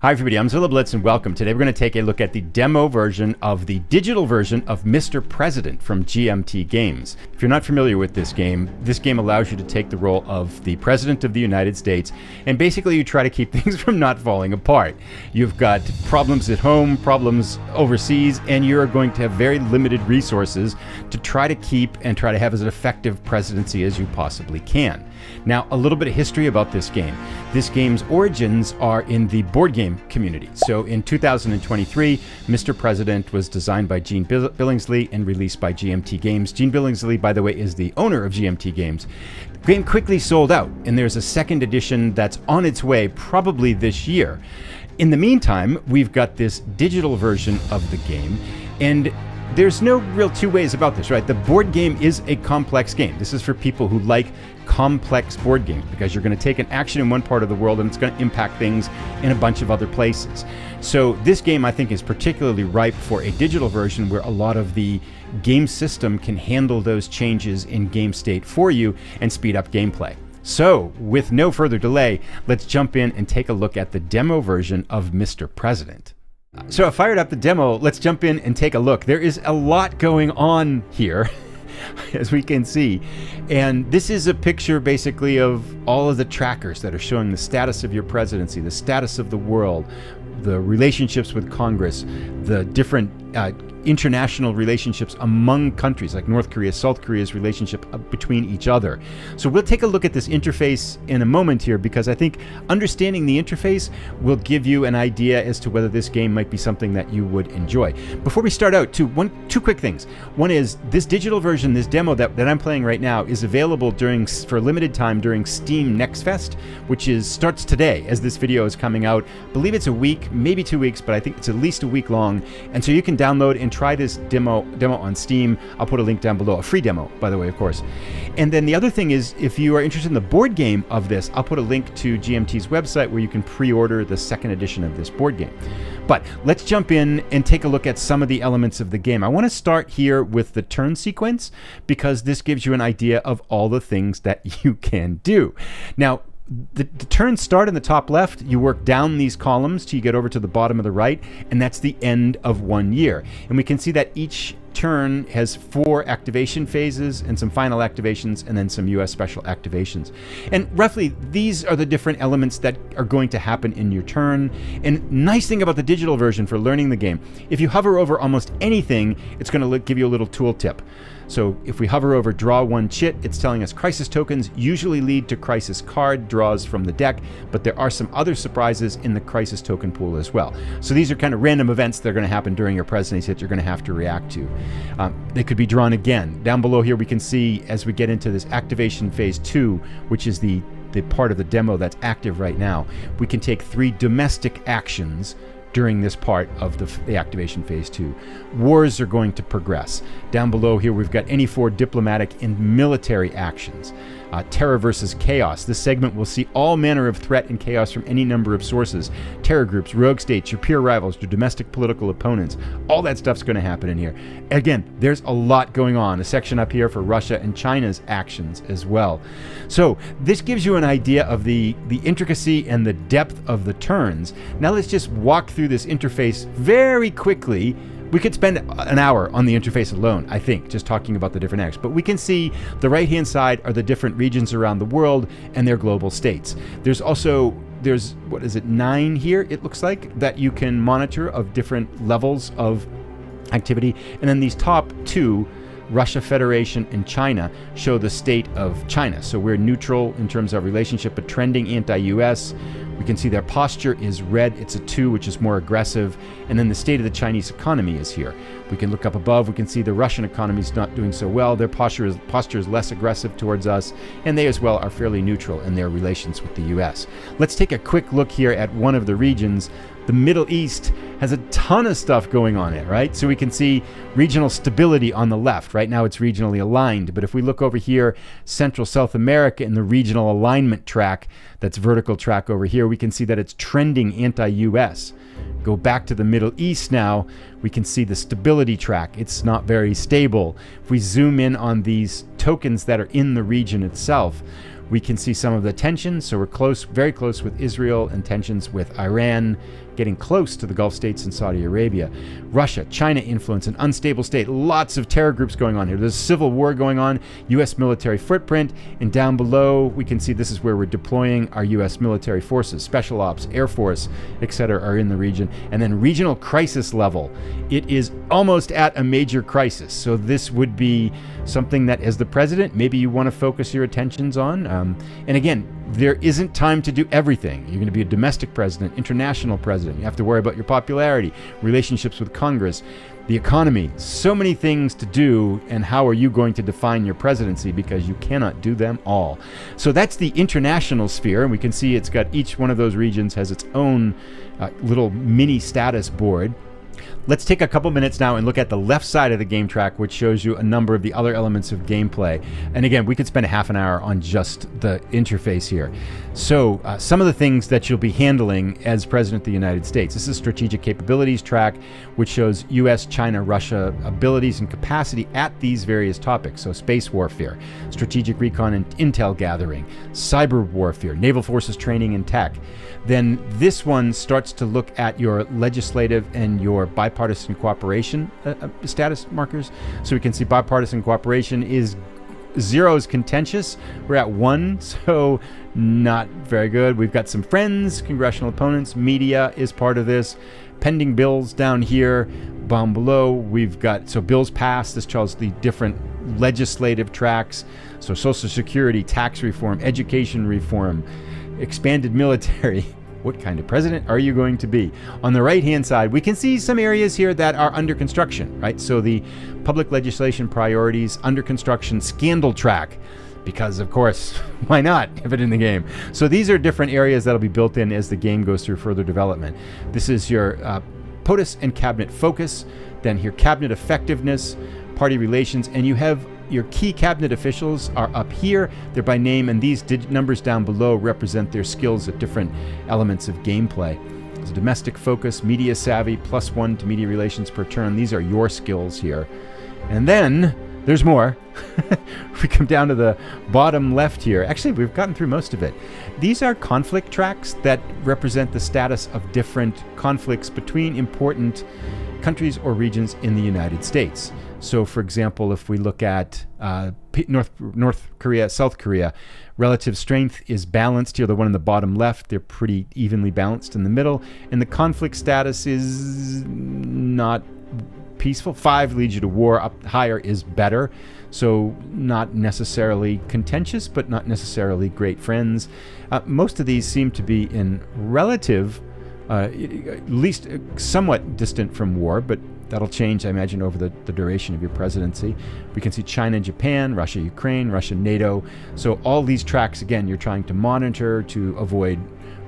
Hi everybody, I'm Zilla Blitz and welcome. Today we're going to take a look at the demo version of the digital version of Mr. President from GMT Games. If you're not familiar with this game allows you to take the role of the President of the United States and basically you try to keep things from not falling apart. You've got problems at home, problems overseas, and you're going to have very limited resources to try to keep and try to have as an effective presidency as you possibly can. Now, a little bit of history about this game. This game's origins are in the board game community. So in 2023, Mr. President was designed by Gene Billingsley and released by GMT Games. Gene Billingsley, by the way, is the owner of GMT Games. The game quickly sold out, and there's a second edition that's on its way probably this year. In the meantime, we've got this digital version of the game, and there's no real two ways about this, right? The board game is a complex game. This is for people who like complex board games because you're going to take an action in one part of the world and it's going to impact things in a bunch of other places. So this game, I think, is particularly ripe for a digital version where a lot of the game system can handle those changes in game state for you and speed up gameplay. So with no further delay, let's jump in and take a look at the demo version of Mr. President. So I fired up the demo. Let's jump in and take a look. There is a lot going on here, as we can see. And this is a picture basically of all of the trackers that are showing the status of your presidency, the status of the world, the relationships with Congress, the different international relationships among countries like North Korea, South Korea's relationship between each other. So we'll take a look at this interface in a moment here because I think understanding the interface will give you an idea as to whether this game might be something that you would enjoy. Before we start out, two quick things. One is this digital version, this demo that I'm playing right now is available for a limited time during Steam Next Fest, which starts today as this video is coming out. I believe it's a week, maybe 2 weeks, but I think it's at least a week long. And so you can download and try this demo on Steam. I'll put a link down below, a free demo, by the way, of course. And then the other thing is, if you are interested in the board game of this, I'll put a link to GMT's website where you can pre-order the second edition of this board game. But let's jump in and take a look at some of the elements of the game. I want to start here with the turn sequence because this gives you an idea of all the things that you can do. Now, the turns start in the top left. You work down these columns till you get over to the bottom of the right, and that's the end of 1 year. And we can see that each turn has 4 activation phases and some final activations and then some US special activations. And roughly these are the different elements that are going to happen in your turn. And nice thing about the digital version for learning the game, if you hover over almost anything, it's going to give you a little tool tip. So if we hover over draw 1 chit, it's telling us crisis tokens usually lead to crisis card draws from the deck, but there are some other surprises in the crisis token pool as well. So these are kind of random events that are going to happen during your presidency that you're going to have to react to. They could be drawn again. Down below here we can see as we get into this activation phase 2, which is the part of the demo that's active right now, we can take 3 domestic actions during this part of the activation phase 2. Wars are going to progress. Down below here we've got any 4 diplomatic and military actions. Terror versus chaos. This segment will see all manner of threat and chaos from any number of sources. Terror groups, rogue states, your peer rivals, your domestic political opponents. All that stuff's going to happen in here. Again, there's a lot going on. A section up here for Russia and China's actions as well. So this gives you an idea of the intricacy and the depth of the turns. Now let's just walk through this interface very quickly. We could spend an hour on the interface alone, I think, just talking about the different acts. But we can see the right-hand side are the different regions around the world and their global states. There's 9 here, it looks like, that you can monitor of different levels of activity. And then these top 2, Russia Federation and China, show the state of China. So we're neutral in terms of relationship, but trending anti-US. We can see their posture is red. It's a 2, which is more aggressive. And then the state of the Chinese economy is here. We can look up above. We can see the Russian economy is not doing so well. Their posture is less aggressive towards us. And they as well are fairly neutral in their relations with the US. Let's take a quick look here at one of the regions. The Middle East has a ton of stuff going on in it, right? So we can see regional stability on the left. Right now it's regionally aligned. But if we look over here, Central South America in the regional alignment track, that's vertical track over here, we can see that it's trending anti-US. Go back to the Middle East now, we can see the stability track. It's not very stable. If we zoom in on these tokens that are in the region itself, We can see some of the tensions. So we're close, very close with Israel, and tensions with Iran, getting close to the Gulf states and Saudi Arabia. Russia, China influence, an unstable state. Lots of terror groups going on here. There's a civil war going on, U.S. military footprint, and down below we can see this is where we're deploying our U.S. military forces, special ops, Air Force, etc. are in the region. And then regional crisis level. It is almost at a major crisis. So this would be something that, as the president, maybe you want to focus your attentions on. And again, there isn't time to do everything. You're going to be a domestic president, international president. You have to worry about your popularity, relationships with Congress, the economy, so many things to do, and how are you going to define your presidency, because you cannot do them all. So that's the international sphere, and we can see it's got each one of those regions has its own little mini status board. Let's take a couple minutes now and look at the left side of the game track, which shows you a number of the other elements of gameplay. And again, we could spend a half an hour on just the interface here. So some of the things that you'll be handling as President of the United States. This is Strategic Capabilities track, which shows U.S., China, Russia abilities and capacity at these various topics. So space warfare, strategic recon and intel gathering, cyber warfare, naval forces training and tech. Then this one starts to look at your legislative and your bipartisan cooperation status markers. So we can see bipartisan cooperation is 0 is contentious. We're at 1, so not very good. We've got some friends, congressional opponents, media is part of this. Pending bills down here, down below, we've got, so bills passed, this shows the different legislative tracks. So Social Security, tax reform, education reform, expanded military. What kind of president are you going to be? On the right-hand side, we can see some areas here that are under construction, right? So the public legislation priorities, under construction, scandal track, because of course, why not have it in the game? So these are different areas that'll be built in as the game goes through further development. This is your POTUS and cabinet focus, then here cabinet effectiveness, party relations, and you have your key cabinet officials are up here. They're by name, and these numbers down below represent their skills at different elements of gameplay. There's domestic focus, media savvy, +1 to media relations per turn. These are your skills here. And then there's more. We come down to the bottom left here. Actually, we've gotten through most of it. These are conflict tracks that represent the status of different conflicts between important countries or regions in the United States. So, for example, if we look at North Korea, South Korea, relative strength is balanced here. The one in the bottom left, they're pretty evenly balanced in the middle. And the conflict status is not peaceful. 5 leads you to war. Up higher is better. So not necessarily contentious, but not necessarily great friends. Most of these seem to be in relative, at least somewhat distant from war, but that'll change, I imagine, over the duration of your presidency. We can see China, Japan, Russia, Ukraine, Russia, NATO. So all these tracks, again, you're trying to monitor to avoid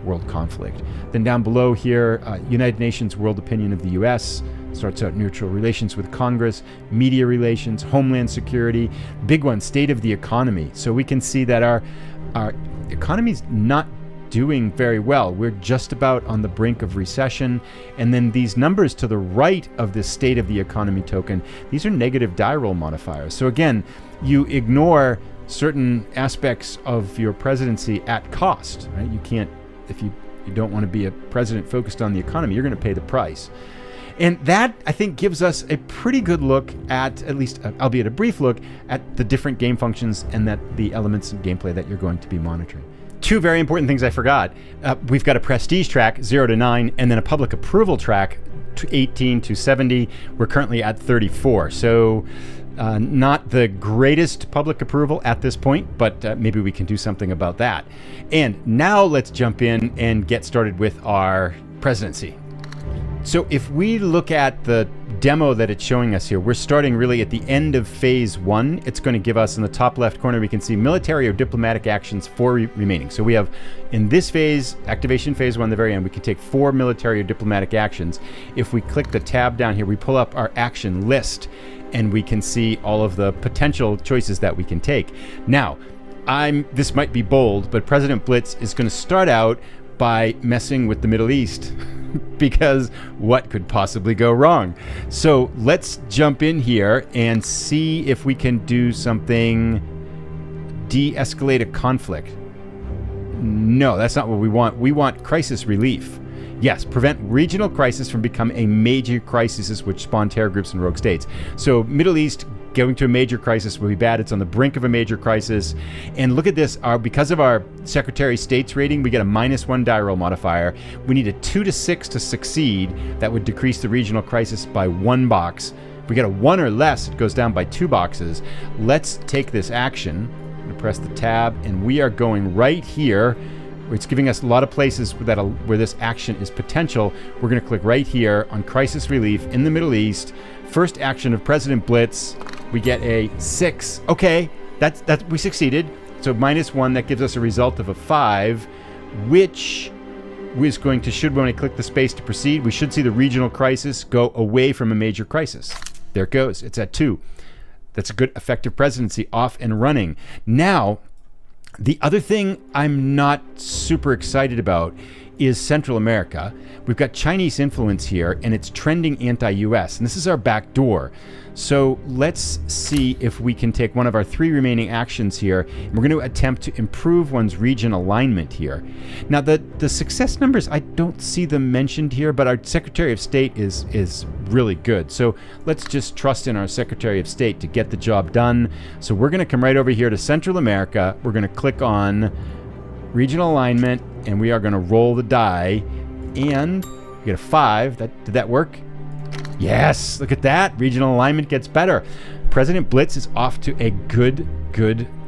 world conflict. Then down below here, United Nations World Opinion of the U.S., starts out neutral relations with Congress, media relations, homeland security, big one, state of the economy. So we can see that our economy's not doing very well. We're just about on the brink of recession. And then these numbers to the right of this state of the economy token, these are negative die roll modifiers. So again, you ignore certain aspects of your presidency at cost, right? You can't, if you don't want to be a president focused on the economy, you're going to pay the price. And that, I think, gives us a pretty good look at least, albeit a brief look, at the different game functions and that the elements of gameplay that you're going to be monitoring. 2 very important things I forgot. We've got a prestige track, 0 to 9, and then a public approval track, 18 to 70. We're currently at 34. So not the greatest public approval at this point, but maybe we can do something about that. And now let's jump in and get started with our presidency. So if we look at the demo that it's showing us here, we're starting really at the end of phase 1. It's going to give us in the top left corner, we can see military or diplomatic actions 4 remaining. So we have in this phase, activation phase 1, the very end, we can take 4 military or diplomatic actions. If we click the tab down here, we pull up our action list and we can see all of the potential choices that we can take. Now, this might be bold, but President Blitz is going to start out by messing with the Middle East. Because what could possibly go wrong? So let's jump in here and see if we can do something de-escalate a conflict. No, that's not what we want. We want crisis relief. Yes, prevent regional crisis from becoming a major crisis which spawn terror groups and rogue states. So Middle East going to a major crisis will be bad. It's on the brink of a major crisis. And look at this. Because of our Secretary of State's rating, we get a -1 die roll modifier. We need a 2 to 6 to succeed. That would decrease the regional crisis by 1 box. If we get a 1 or less, it goes down by 2 boxes. Let's take this action. I'm going to press the tab, and we are going right here. It's giving us a lot of places where this action is potential. We're going to click right here on Crisis Relief in the Middle East. First action of President Blitz. We get a 6. Okay, we succeeded. So -1, that gives us a result of a 5, which is going to, when I click the space to proceed, we should see the regional crisis go away from a major crisis. There it goes. It's at 2. That's a good effective presidency off and running. Now, the other thing I'm not super excited about is Central America. We've got Chinese influence here, and it's trending anti-US, and this is our back door. So let's see if we can take one of our 3 remaining actions here, and we're going to attempt to improve one's region alignment here. Now, the success numbers, I don't see them mentioned here, but our Secretary of State is really good. So let's just trust in our Secretary of State to get the job done. So we're going to come right over here to Central America. We're going to click on regional alignment, and we are going to roll the die, and we get a 5. Did that work? Yes, look at that. Regional alignment gets better. President Blitz is off to a good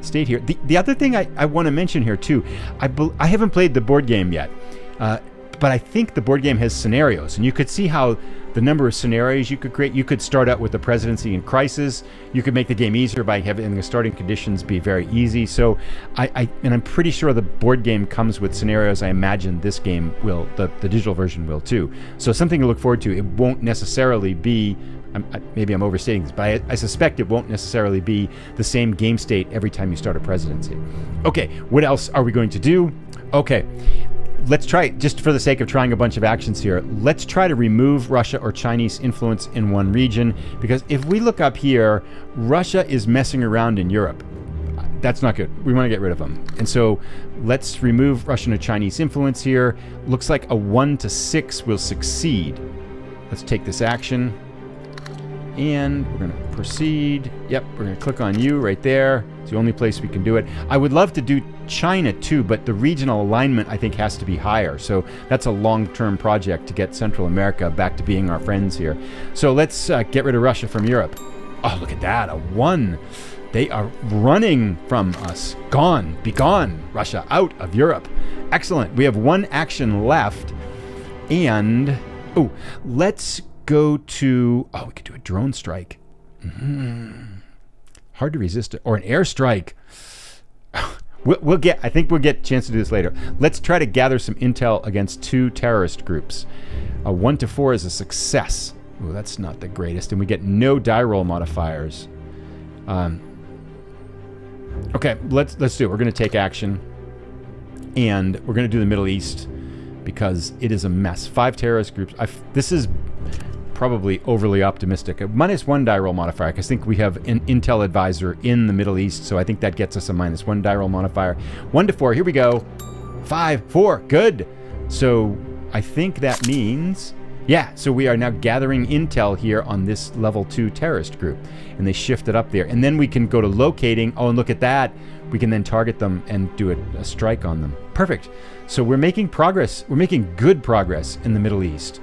state here. The other thing I want to mention here too, I haven't played the board game yet, but I think the board game has scenarios, and you could see how the number of scenarios you could create. You could start out with the presidency in crisis. You could make the game easier by having the starting conditions be very easy. So I'm pretty sure the board game comes with scenarios. I imagine this game will, the digital version will too. So something to look forward to. It won't necessarily be, maybe I'm overstating this, but I suspect it won't necessarily be the same game state every time you start a presidency. Okay, what else are we going to do? Okay. Let's try, just for the sake of trying a bunch of actions here, let's try to remove Russia or Chinese influence in one region, because if we look up here, Russia is messing around in Europe. That's not good. We want to get rid of them. And so let's remove Russian or Chinese influence here. Looks like a 1 to 6 will succeed. Let's take this action. And we're going to proceed. Yep, we're going to click on you right there. It's the only place we can do it. I would love to do China too, but the regional alignment I think has to be higher. So that's a long-term project to get Central America back to being our friends here. So let's get rid of Russia from Europe. Oh, look at that, a 1. They are running from us. Gone, be gone, Russia, out of Europe. Excellent. We have 1 action left. And, let's go to, we could do a drone strike. Hard to resist it. Or an airstrike. I think we'll get a chance to do this later. Let's try to gather some intel against 2 terrorist groups. A 1 to 4 is a success. Ooh, that's not the greatest. And we get no die roll modifiers. Okay, let's do it. We're going to take action. And we're going to do the Middle East because it is a mess. 5 terrorist groups. This is probably overly optimistic. A -1 die roll modifier, because I think we have an intel advisor in the Middle East, so I think that gets us a -1 die roll modifier. 1 to 4, here we go. 5, 4, good. So I think that means, so we are now gathering intel here on this level 2 terrorist group, and they shifted up there. And then we can go to locating. Oh, and look at that. We can then target them and do a strike on them. Perfect. So we're making progress. We're making good progress in the Middle East.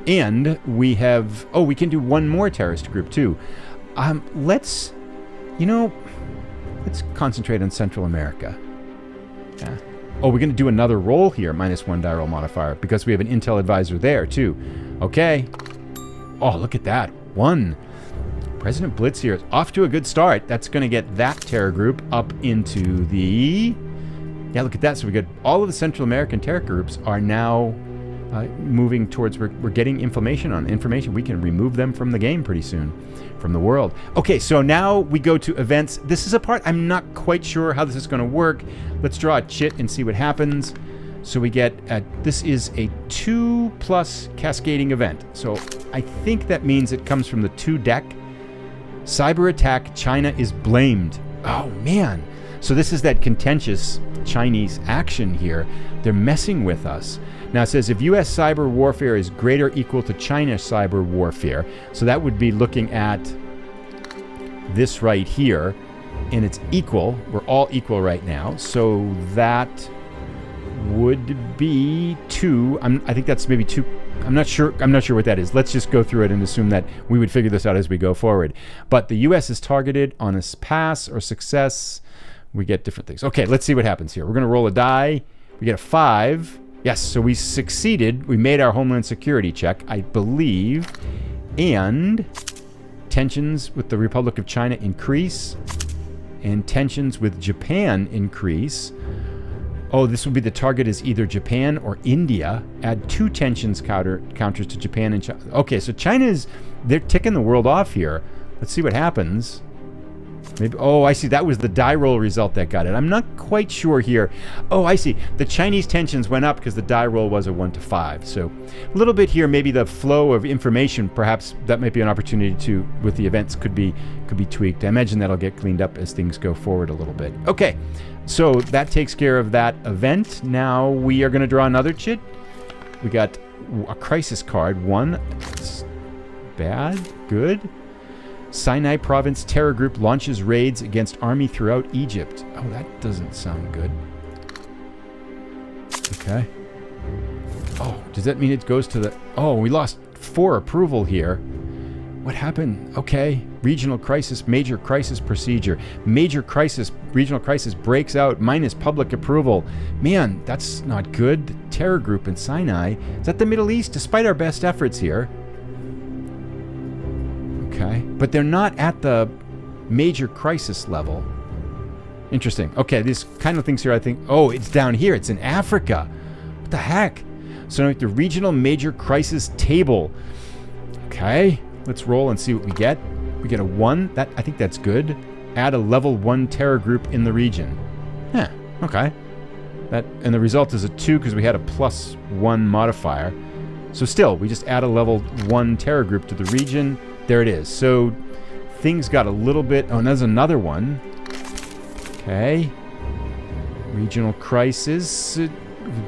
And we have, we can do 1 more terrorist group too. Let's concentrate on Central America. Yeah. Oh, we're going to do another roll here, -1 die roll modifier, because we have an intel advisor there too. Okay. Oh, look at that. 1. President Blitz here is off to a good start. That's going to get that terror group up into the, look at that. So we got all of the Central American terror groups are now moving towards, we're getting information. We can remove them from the game pretty soon, from the world. Okay, so now we go to events. This is a part I'm not quite sure how this is going to work. Let's draw a chit and see what happens. So we get, this is a 2+ cascading event. So I think that means it comes from the 2 deck. Cyber attack, China is blamed. Oh, man. So this is that contentious Chinese action here. They're messing with us. Now it says if U.S. cyber warfare is greater or equal to China cyber warfare, so that would be looking at this right here, and it's equal. We're all equal right now. So that would be 2. I think that's maybe 2. I'm not sure what that is. Let's just go through it and assume that we would figure this out as we go forward. But the U.S. is targeted on a pass or success. We get different things. Okay, let's see what happens here. We're going to roll a die. We get a 5. Yes, so we succeeded. We made our Homeland Security check, I believe. And tensions with the Republic of China increase. And tensions with Japan increase. Oh, this would be the target is either Japan or India. Add 2 tensions counters to Japan and China. Okay, so they're ticking the world off here. Let's see what happens. Maybe. Oh, I see. That was the die roll result that got it. I'm not quite sure here. Oh, I see. The Chinese tensions went up because the die roll was a 1 to 5. So a little bit here, maybe the flow of information, perhaps that might be an opportunity to, with the events, could be tweaked. I imagine that'll get cleaned up as things go forward a little bit. Okay, so that takes care of that event. Now we are going to draw another chit. We got a crisis card. 1. Bad. Good. Sinai Province terror group launches raids against army throughout Egypt. Oh, that doesn't sound good. Okay. Oh, does that mean it goes to the... Oh, we lost 4 approval here. What happened? Okay. Regional crisis, major crisis procedure. Major crisis, regional crisis breaks out, minus public approval. Man, that's not good. The terror group in Sinai. Is that the Middle East? Despite our best efforts here. Okay, but they're not at the major crisis level. Interesting. Okay, these kind of things here, I think... Oh, it's down here. It's in Africa. What the heck? So the regional major crisis table. Okay, let's roll and see what we get. We get a 1. I think that's good. Add a level 1 terror group in the region. Yeah, okay. And the result is a 2 because we had a +1 modifier. So still, we just add a level 1 terror group to the region. There it is. So things got a little bit... Oh, and there's another one. Okay. Regional crisis.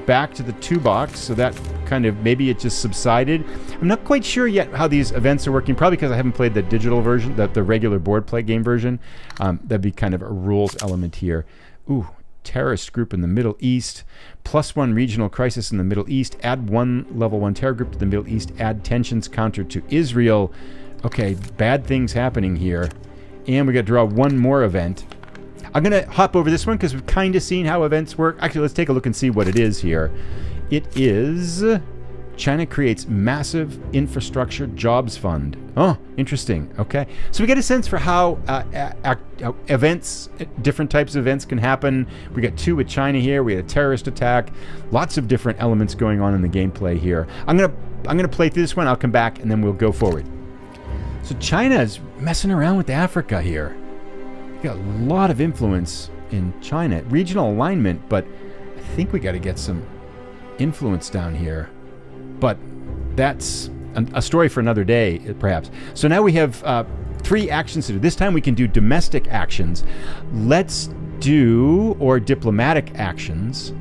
Back to the 2 box. So that kind of... Maybe it just subsided. I'm not quite sure yet how these events are working. Probably because I haven't played the digital version, the regular board play game version. That'd be kind of a rules element here. Ooh. Terrorist group in the Middle East. +1 regional crisis in the Middle East. Add 1 level 1 terror group to the Middle East. Add tensions counter to Israel. Okay, bad things happening here. And we got to draw 1 more event. I'm going to hop over this one because we've kind of seen how events work. Actually, let's take a look and see what it is here. It is China creates massive infrastructure jobs fund. Oh, interesting. Okay. So we get a sense for how events, different types of events can happen. We got 2 with China here. We had a terrorist attack. Lots of different elements going on in the gameplay here. I'm gonna play through this one. I'll come back and then we'll go forward. So China is messing around with Africa here. We got a lot of influence in China. Regional alignment, but I think we got to get some influence down here. But that's a story for another day, perhaps. So now we have 3 actions to do. This time we can do domestic actions. Let's do, or diplomatic actions.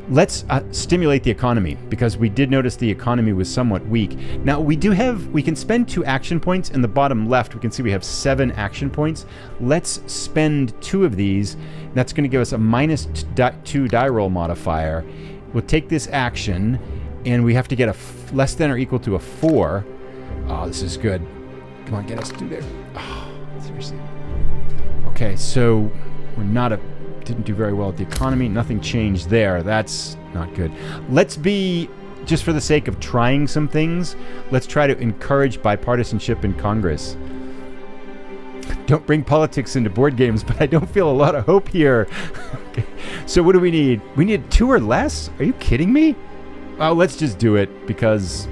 Let's stimulate the economy, because we did notice the economy was somewhat weak. Now we can spend 2 action points. In the bottom left, we can see we have 7 action points. Let's spend 2 of these. That's going to give us a -2 die roll modifier. We'll take this action, and we have to get a less than or equal to a 4. Oh, this is good. Come on, get us through there. Oh, seriously. Okay, so we're didn't do very well at the economy. Nothing changed there. That's not good. Let's be, just for the sake of trying some things, let's try to encourage bipartisanship in Congress. Don't bring politics into board games, but I don't feel a lot of hope here. Okay. So what do we need? We need 2 or less? Are you kidding me? Oh, let's just do it, because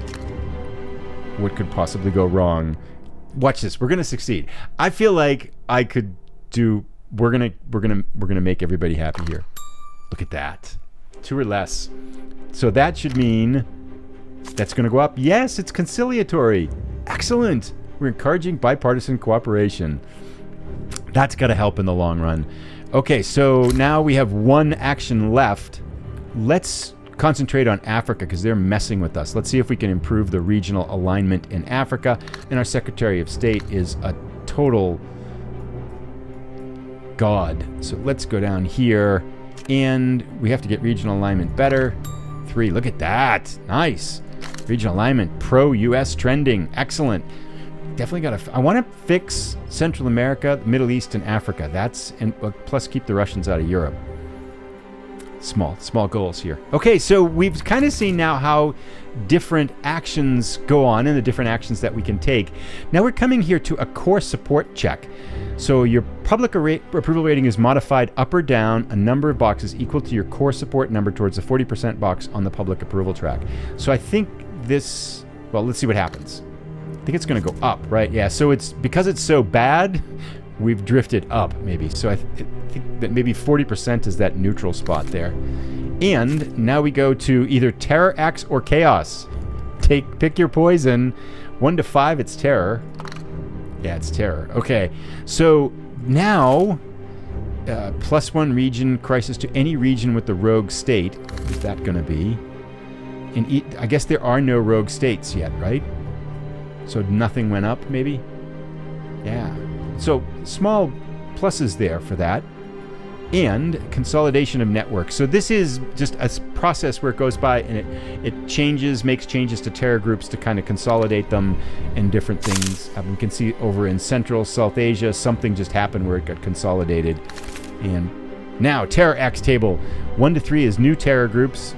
what could possibly go wrong? Watch this. We're going to succeed. I feel like I could do... We're gonna make everybody happy here. Look at that. 2 or less. So that should mean that's gonna go up. Yes, it's conciliatory. Excellent. We're encouraging bipartisan cooperation. That's got to help in the long run. Okay, so now we have one action left. Let's concentrate on Africa because they're messing with us. Let's see if we can improve the regional alignment in Africa. And our Secretary of State is a total god. So let's go down here, and we have to get regional alignment better. 3, look at that. Nice. Regional alignment, pro-US trending. Excellent. Definitely got to... I want to fix Central America, Middle East, and Africa. And plus keep the Russians out of Europe. Small goals here. Okay, so we've kind of seen now how different actions go on and the different actions that we can take. Now we're coming here to a core support check. So your public approval rating is modified up or down a number of boxes equal to your core support number towards the 40% box on the public approval track. So I think this... Well, let's see what happens. I think it's going to go up, right? Yeah, so it's because it's so bad, we've drifted up maybe. So I think that maybe 40% is that neutral spot there. And now we go to either Terror, X, or Chaos. Pick your poison. 1 to 5, it's Terror. Yeah, it's Terror. Okay, so now +1 region crisis to any region with the rogue state. What's that going to be? And I guess there are no rogue states yet, right? So nothing went up, maybe? Yeah. So small pluses there for that. And consolidation of networks. So this is just a process where it goes by and it makes changes to terror groups to kind of consolidate them and different things. We can see over in Central, South Asia, something just happened where it got consolidated. And now, Terror X table. 1 to 3 is new terror groups.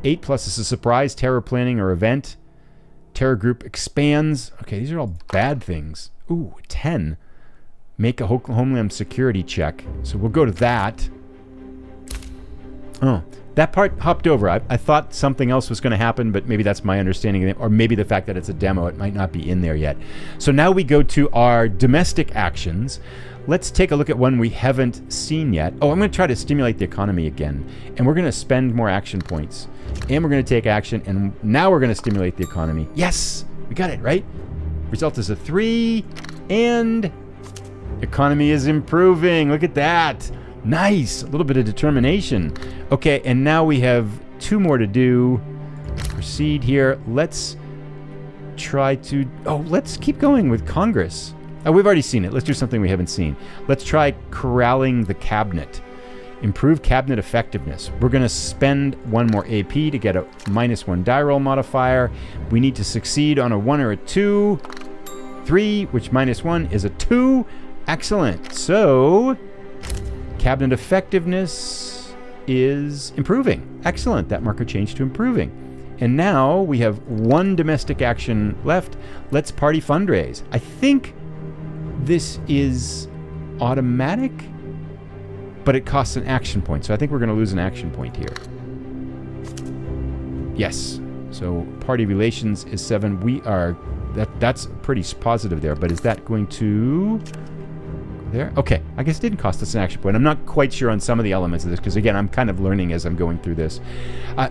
8+ is a surprise terror planning or event. Terror group expands. Okay, these are all bad things. Ooh, 10. Make a Homeland Security check. So we'll go to that. Oh, that part hopped over. I thought something else was going to happen, but maybe that's my understanding of it, or maybe the fact that it's a demo. It might not be in there yet. So now we go to our domestic actions. Let's take a look at one we haven't seen yet. Oh, I'm going to try to stimulate the economy again. And we're going to spend more action points. And we're going to take action, and now we're going to stimulate the economy. Yes! We got it, right? Result is a 3, and... economy is improving. Look at that. Nice. A little bit of determination. Okay, and now we have 2 more to do. Proceed here. Let's try to... Oh, let's keep going with Congress. Oh, we've already seen it. Let's do something we haven't seen. Let's try corralling the cabinet. Improve cabinet effectiveness. We're going to spend 1 more AP to get a -1 die roll modifier. We need to succeed on a 1 or a 2. 3, which -1 is a 2. Excellent. So, cabinet effectiveness is improving. Excellent. That marker changed to improving. And now we have 1 domestic action left. Let's party fundraise. I think this is automatic, but it costs an action point. So I think we're going to lose an action point here. Yes. So party relations is 7. We are... That's pretty positive there, but is that going to... there? Okay, I guess it didn't cost us an action point. I'm not quite sure on some of the elements of this, because again, I'm kind of learning as I'm going through this.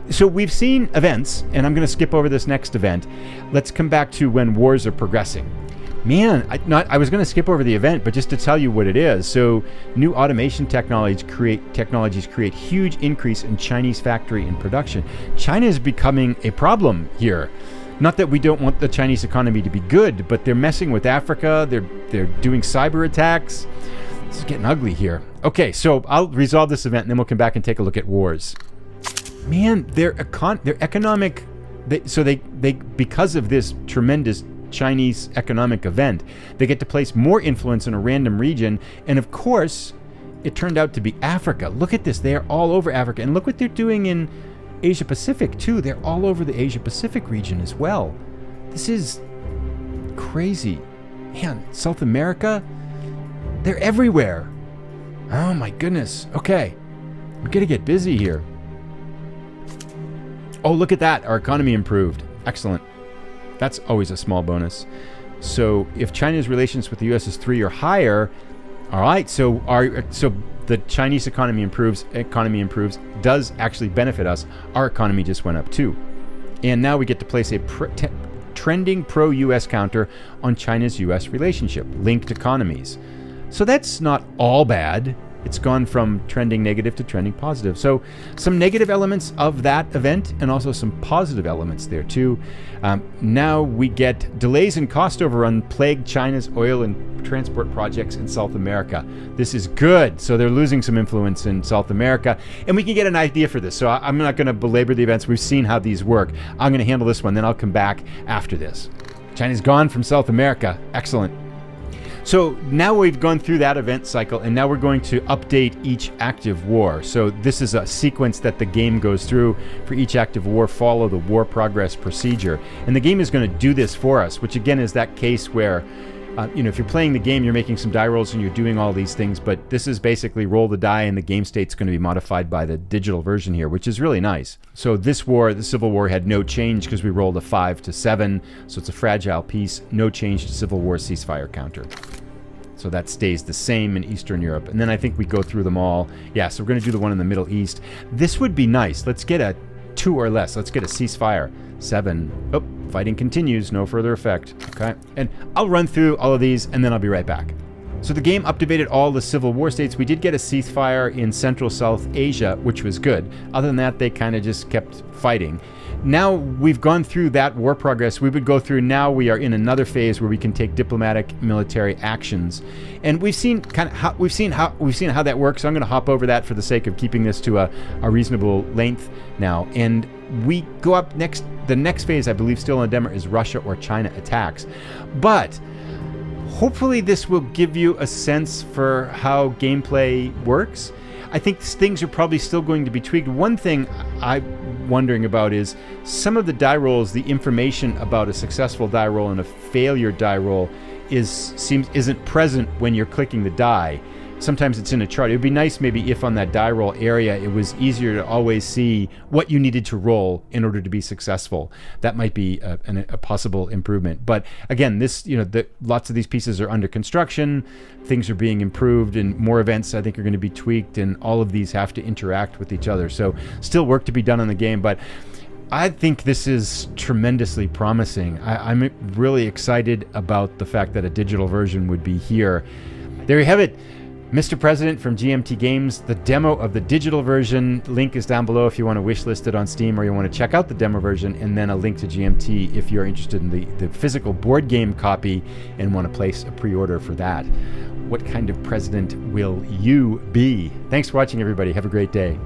So we've seen events, and I'm going to skip over this next event. Let's come back to when wars are progressing. Man, I was going to skip over the event, but just to tell you what it is. So new automation technologies create huge increase in Chinese factory and production. China is becoming a problem here. Not that we don't want the Chinese economy to be good, but they're messing with Africa. They're doing cyber attacks. It's getting ugly here. Okay, so I'll resolve this event, and then we'll come back and take a look at wars. Man, their economic... They because of this tremendous Chinese economic event, they get to place more influence in a random region, and of course, it turned out to be Africa. Look at this. They are all over Africa, and look what they're doing in Asia Pacific too. They're all over the Asia Pacific region as well. This is crazy. Man, South America, they're everywhere. Oh my goodness. Okay, we're gonna get busy here. Oh, look at that. Our economy improved. Excellent. That's always a small bonus. So if China's relations with the U.S. is 3 or higher, all right, so the Chinese economy improves, does actually benefit us. Our economy just went up too. And now we get to place a trending pro-U.S. counter on China's U.S. relationship, linked economies. So that's not all bad. It's gone from trending negative to trending positive. So some negative elements of that event and also some positive elements there too. Now we get delays and cost overrun plague China's oil and transport projects in South America. This is good. So they're losing some influence in South America, and we can get an idea for this. So I'm not going to belabor the events. We've seen how these work. I'm going to handle this one, then I'll come back after this. China's gone from South America. Excellent. So now we've gone through that event cycle, and now we're going to update each active war. So this is a sequence that the game goes through for each active war. Follow the war progress procedure, and the game is going to do this for us, which again is that case where if you're playing the game, you're making some die rolls and you're doing all these things, but this is basically roll the die and the game state's going to be modified by the digital version here, which is really nice. So this war, the Civil War, had no change because we rolled a 5 to 7, so it's a fragile piece. No change to Civil War ceasefire counter. So that stays the same in Eastern Europe. And then I think we go through them all. Yeah, so we're going to do the one in the Middle East. This would be nice. Let's get a 2 or less. Let's get a ceasefire. 7. Oh, fighting continues. No further effect. Okay. And I'll run through all of these and then I'll be right back. So the game updated all the Civil War states. We did get a ceasefire in Central South Asia, which was good. Other than that, they kind of just kept fighting. Now we've gone through that war progress. We would go through, now we are in another phase where we can take diplomatic military actions. And we've seen how that works. So I'm going to hop over that for the sake of keeping this to a reasonable length now. And we go up next. The next phase, I believe, still in the demo is Russia or China attacks. But hopefully this will give you a sense for how gameplay works. I think things are probably still going to be tweaked. One thing I'm wondering about is some of the die rolls, the information about a successful die roll and a failure die roll isn't present when you're clicking the die. Sometimes it's in a chart. It would be nice maybe if on that die roll area it was easier to always see what you needed to roll in order to be successful. That might be a possible improvement. But again, lots of these pieces are under construction. Things are being improved, and more events I think are going to be tweaked, and all of these have to interact with each other. So still work to be done on the game, but I think this is tremendously promising. I'm really excited about the fact that a digital version would be here. There you have it. Mr. President from GMT Games, the demo of the digital version. Link is down below if you want to wishlist it on Steam or you want to check out the demo version, and then a link to GMT if you're interested in the physical board game copy and want to place a pre-order for that. What kind of president will you be? Thanks for watching, everybody. Have a great day.